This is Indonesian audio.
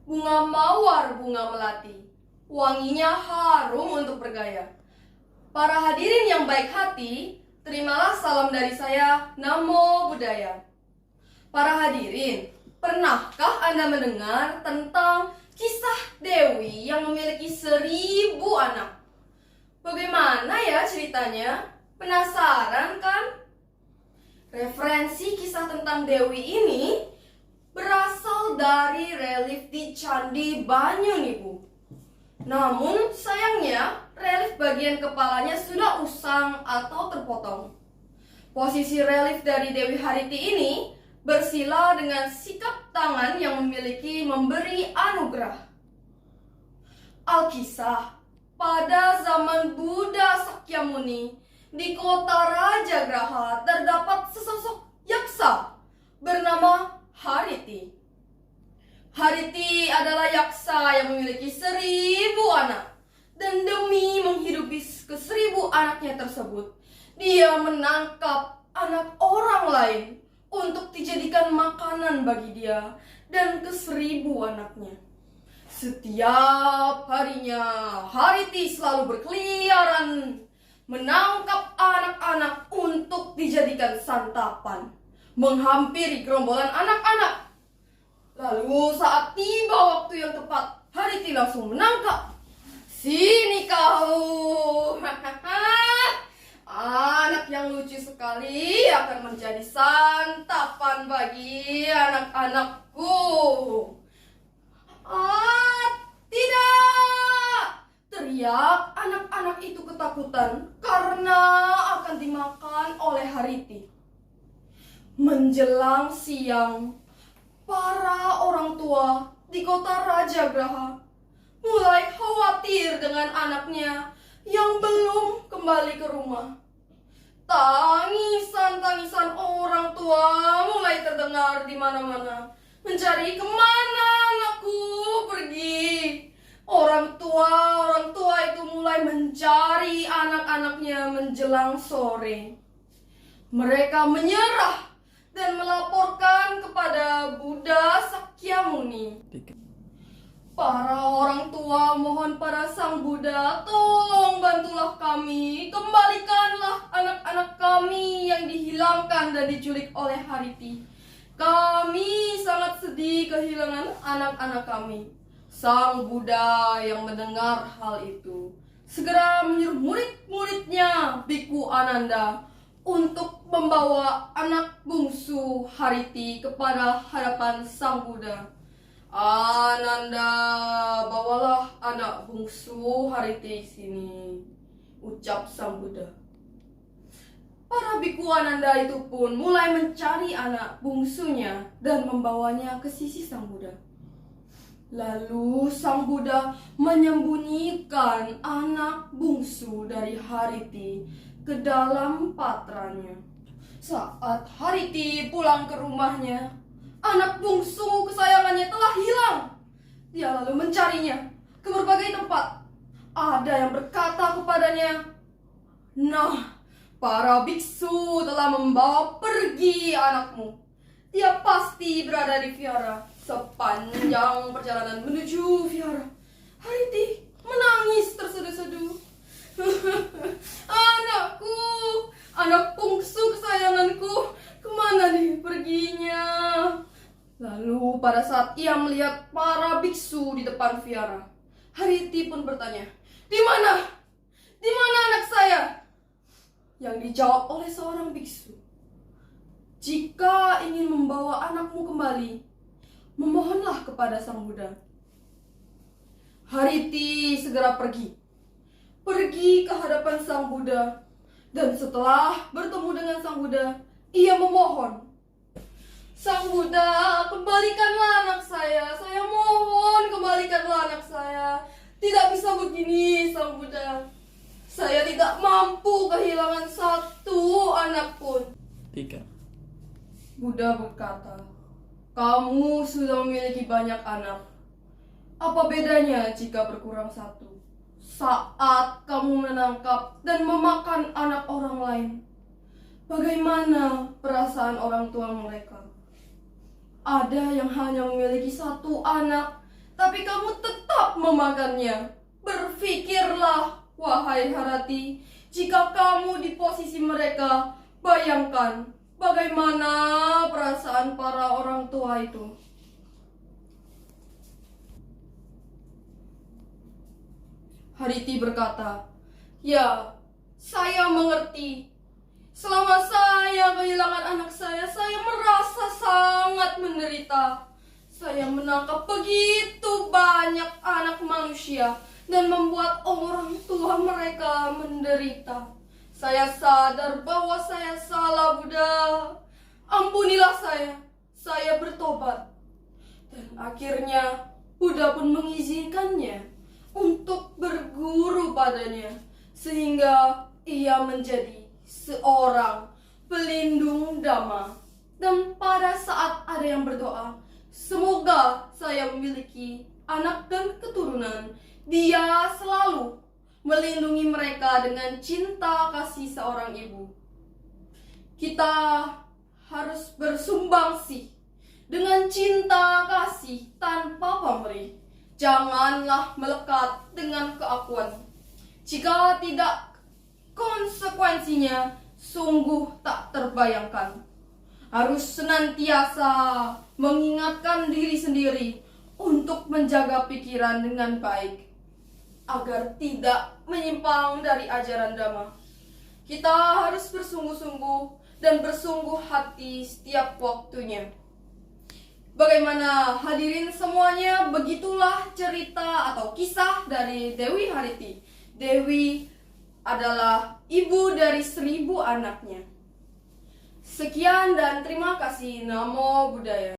bunga mawar, bunga melati. Wanginya harum untuk bergaya. Para hadirin yang baik hati, terimalah salam dari saya, Namo Buddhaya. Para hadirin, pernahkah Anda mendengar tentang kisah Dewi yang memiliki 1000 anak? Bagaimana ya ceritanya? Penasaran kan? Referensi kisah tentang Dewi ini berasal dari relief di Candi Banyu nih Bu. Namun sayangnya relief bagian kepalanya sudah usang atau terpotong. Posisi relief dari Dewi Hariti ini bersila dengan sikap tangan yang memiliki memberi anugerah. Alkisah, pada zaman Buddha Sakyamuni, di kota Rajagraha terdapat sesosok yaksa bernama Hariti. Hariti adalah yaksa yang memiliki 1000 anak. Dan demi menghidupi ke-1000 anaknya tersebut, dia menangkap anak orang lain untuk dijadikan makanan bagi dia dan ke-1000 anaknya. Setiap harinya, Hariti selalu berkeliaran menangkap anak-anak untuk dijadikan santapan, menghampiri gerombolan anak-anak. Lalu saat tiba waktu yang tepat, Hariti langsung menangkap. Sini kau, anak yang lucu sekali akan menjadi santapan bagi anak-anakku. Tidak! Teriak anak-anak itu ketakutan karena akan dimakan oleh Hariti. Menjelang siang, para orang tua di kota Rajagraha mulai khawatir dengan anaknya yang belum kembali ke rumah. Tangisan-tangisan orang tua mulai terdengar di mana-mana. Mencari kemana anakku pergi. Orang tua itu mulai mencari anak-anaknya menjelang sore. Mereka menyerah dan melaporkan kepada Buddha Sakyamuni. Para orang tua mohon pada Sang Buddha, tolong bantulah kami, kembalikanlah anak-anak kami yang dihilangkan dan diculik oleh Hariti. Kami sangat sedih kehilangan anak-anak kami. Sang Buddha yang mendengar hal itu segera menyuruh murid-muridnya, Biku Ananda, untuk membawa anak bungsu Hariti kepada hadapan Sang Buddha. Ananda, bawalah anak bungsu Hariti sini, ucap Sang Buddha. Para biku Ananda itu pun mulai mencari anak bungsunya dan membawanya ke sisi Sang Buddha. Lalu Sang Buddha menyembunyikan anak bungsu dari Hariti ke dalam patranya. Saat Hariti pulang ke rumahnya, anak bungsu kesayangannya telah hilang. Dia lalu mencarinya ke berbagai tempat. Ada yang berkata kepadanya, "Nah, para biksu telah membawa pergi anakmu. Dia pasti berada di vihara." Sepanjang perjalanan menuju vihara, Hariti menangis terseduh-seduh. "Anakku, anak bungsu kesayanganku, kemana nih perginya?" Lalu pada saat ia melihat para biksu di depan vihara, Hariti pun bertanya, "Di mana? Di mana anak saya?" Yang dijawab oleh seorang biksu, "Jika ingin membawa anakmu kembali, memohonlah kepada Sang Buddha." Hariti segera pergi ke hadapan Sang Buddha, dan setelah bertemu dengan Sang Buddha, ia memohon, "Sang Buddha, kembalikanlah anak saya. Saya mohon kembalikanlah anak saya. Tidak bisa begini, Sang Buddha. Saya tidak mampu kehilangan satu anak pun." 3. Buddha berkata, "Kamu sudah memiliki banyak anak. Apa bedanya jika berkurang satu? Saat kamu menangkap dan memakan anak orang lain, bagaimana perasaan orang tua mereka? Ada yang hanya memiliki satu anak, tapi kamu tetap memakannya. Berpikirlah, wahai Harati, jika kamu di posisi mereka, bayangkan bagaimana perasaan para orang tua itu. Hariti berkata, "Ya, saya mengerti. Selama saya kehilangan anak saya merasa sangat menderita. Saya menangkap begitu banyak anak manusia dan membuat orang tua mereka menderita. Saya sadar bahwa saya salah, Buddha. Ampunilah saya bertobat." Dan akhirnya Buddha pun mengizinkannya untuk berguru padanya, sehingga ia menjadi seorang pelindung Dhamma. Dan pada saat ada yang berdoa, "Semoga saya memiliki anak dan keturunan," dia selalu melindungi mereka dengan cinta kasih seorang ibu. Kita harus bersumbangsi dengan cinta kasih tanpa pamrih. Janganlah melekat dengan keakuan. Jika tidak, konsekuensinya sungguh tak terbayangkan. Harus senantiasa mengingatkan diri sendiri untuk menjaga pikiran dengan baik, agar tidak menyimpang dari ajaran Dhamma. Kita harus bersungguh-sungguh dan bersungguh hati setiap waktunya. Bagaimana hadirin semuanya, begitulah cerita atau kisah dari Dewi Hariti. Dewi adalah ibu dari 1000 anaknya. Sekian dan terima kasih. Namo Buddhaya.